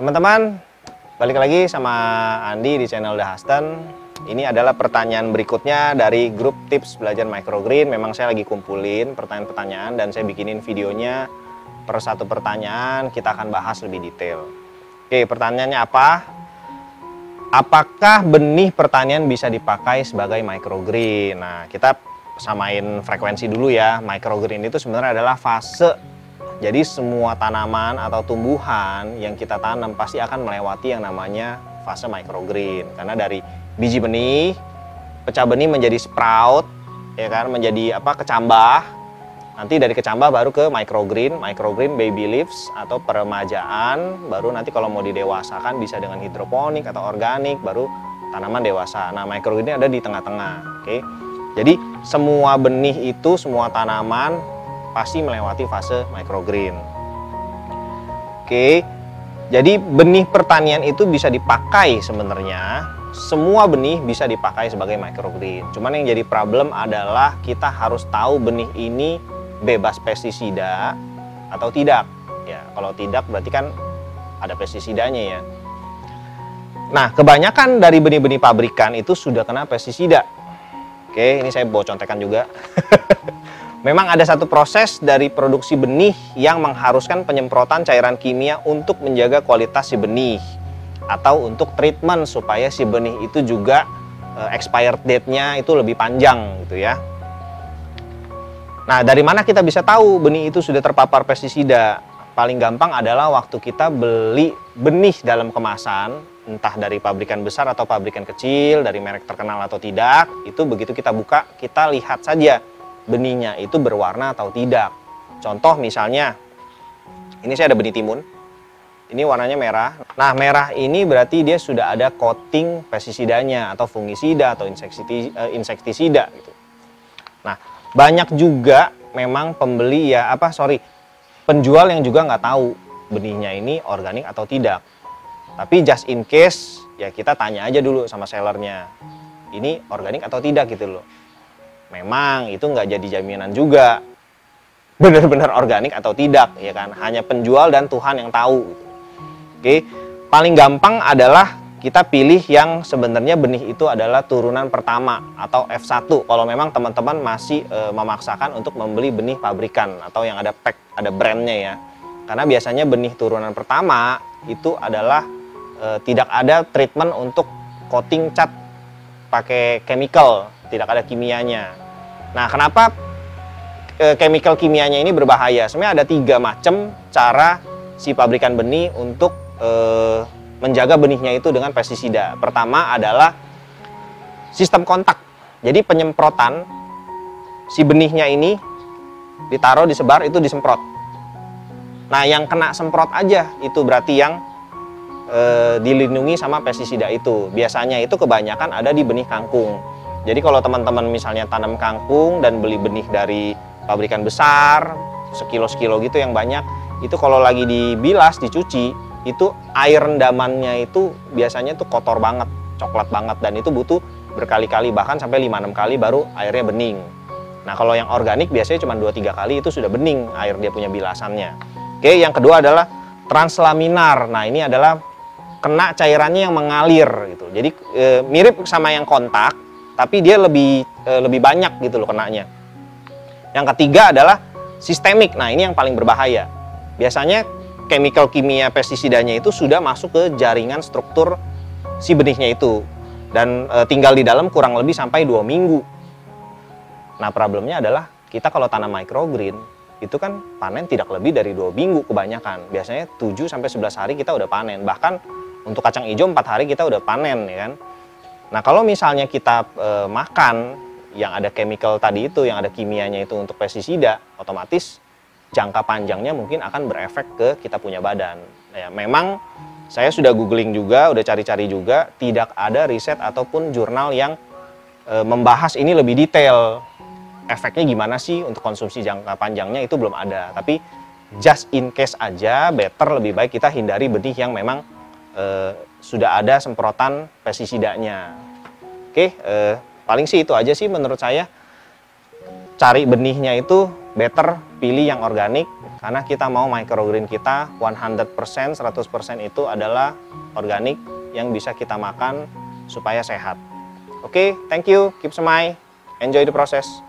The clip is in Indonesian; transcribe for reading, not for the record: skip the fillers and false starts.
Teman-teman, balik lagi sama Andi di channel The Hasten. Ini adalah pertanyaan berikutnya dari grup tips belajar microgreen. Memang saya lagi kumpulin pertanyaan-pertanyaan dan saya bikinin videonya per satu pertanyaan. Kita akan bahas lebih detail. Oke, pertanyaannya apa? Apakah benih pertanian bisa dipakai sebagai microgreen? Nah, kita samain frekuensi dulu ya. Microgreen itu sebenarnya adalah fase. Jadi semua tanaman atau tumbuhan yang kita tanam pasti akan melewati yang namanya fase microgreen. Karena dari biji benih, pecah benih menjadi sprout, ya kan, menjadi kecambah. Nanti dari kecambah baru ke microgreen, baby leaves atau peremajaan. Baru nanti kalau mau didewasakan bisa dengan hidroponik atau organik, baru tanaman dewasa. Nah, microgreen ada di tengah-tengah. Oke. Jadi semua benih itu, semua tanaman pasti melewati fase microgreen. Oke, jadi benih pertanian itu bisa dipakai sebenarnya. Semua benih bisa dipakai sebagai microgreen. Cuman yang jadi problem adalah kita harus tahu benih ini bebas pestisida atau tidak. Ya, kalau tidak berarti kan ada pestisidanya ya. Nah, kebanyakan dari benih-benih pabrikan itu sudah kena pestisida. Oke, ini saya bawa contekan juga. Memang ada satu proses dari produksi benih yang mengharuskan penyemprotan cairan kimia untuk menjaga kualitas si benih atau untuk treatment supaya si benih itu juga expired date-nya itu lebih panjang gitu ya. Nah, dari mana kita bisa tahu benih itu sudah terpapar pestisida? Paling gampang adalah waktu kita beli benih dalam kemasan, entah dari pabrikan besar atau pabrikan kecil, dari merek terkenal atau tidak, itu begitu kita buka, kita lihat saja benihnya itu berwarna atau tidak. Contoh misalnya, ini saya ada benih timun. Ini warnanya merah. Nah, merah ini berarti dia sudah ada coating pestisidanya atau fungisida atau insektisida gitu. Nah, banyak juga memang pembeli penjual yang juga nggak tahu benihnya ini organik atau tidak. Tapi just in case ya kita tanya aja dulu sama sellernya. Ini organik atau tidak gitu loh. Memang itu nggak jadi jaminan juga benar-benar organik atau tidak, ya kan? Hanya penjual dan Tuhan yang tahu. Oke, paling gampang adalah kita pilih yang sebenarnya benih itu adalah turunan pertama atau F1. Kalau memang teman-teman masih memaksakan untuk membeli benih pabrikan atau yang ada pack, ada brandnya ya. Karena biasanya benih turunan pertama itu adalah tidak ada treatment untuk coating cat pakai chemical, tidak ada kimianya. Nah, kenapa chemical kimianya ini berbahaya? Sebenarnya ada 3 macam cara si pabrikan benih untuk menjaga benihnya itu dengan pestisida. Pertama adalah sistem kontak. Jadi penyemprotan si benihnya ini ditaruh, disebar, itu disemprot. Nah, yang kena semprot aja itu berarti yang dilindungi sama pestisida itu. Biasanya itu kebanyakan ada di benih kangkung. Jadi kalau teman-teman misalnya tanam kangkung dan beli benih dari pabrikan besar, sekilo-sekilo gitu yang banyak, itu kalau lagi dibilas, dicuci, itu air rendamannya itu biasanya tuh kotor banget, coklat banget, dan itu butuh berkali-kali, bahkan sampai 5-6 kali baru airnya bening. Nah, kalau yang organik biasanya cuma 2-3 kali itu sudah bening air dia punya bilasannya. Oke, yang kedua adalah translaminar. Nah, ini adalah kena cairannya yang mengalir gitu. Jadi mirip sama yang kontak, tapi dia lebih banyak gitu loh kenanya. Yang ketiga adalah sistemik. Nah, ini yang paling berbahaya. Biasanya chemical kimia pestisidanya itu sudah masuk ke jaringan struktur si benihnya itu dan tinggal di dalam kurang lebih sampai 2 minggu. Nah, problemnya adalah kita kalau tanam microgreen itu kan panen tidak lebih dari 2 minggu kebanyakan. Biasanya 7-11 hari kita udah panen. Bahkan untuk kacang hijau 4 hari kita udah panen, ya kan? Nah, kalau misalnya kita makan yang ada chemical tadi itu, yang ada kimianya itu untuk pestisida, otomatis jangka panjangnya mungkin akan berefek ke kita punya badan. Ya, memang saya sudah googling juga, udah cari-cari juga, tidak ada riset ataupun jurnal yang membahas ini lebih detail. Efeknya gimana sih untuk konsumsi jangka panjangnya itu belum ada. Tapi just in case aja, better lebih baik kita hindari benih yang memang sudah ada semprotan pestisidanya. Oke, paling sih itu aja sih menurut saya. Cari benihnya itu better pilih yang organik, karena kita mau microgreen kita 100%, 100% itu adalah organik yang bisa kita makan supaya sehat. Oke, thank you, keep smile, enjoy the process.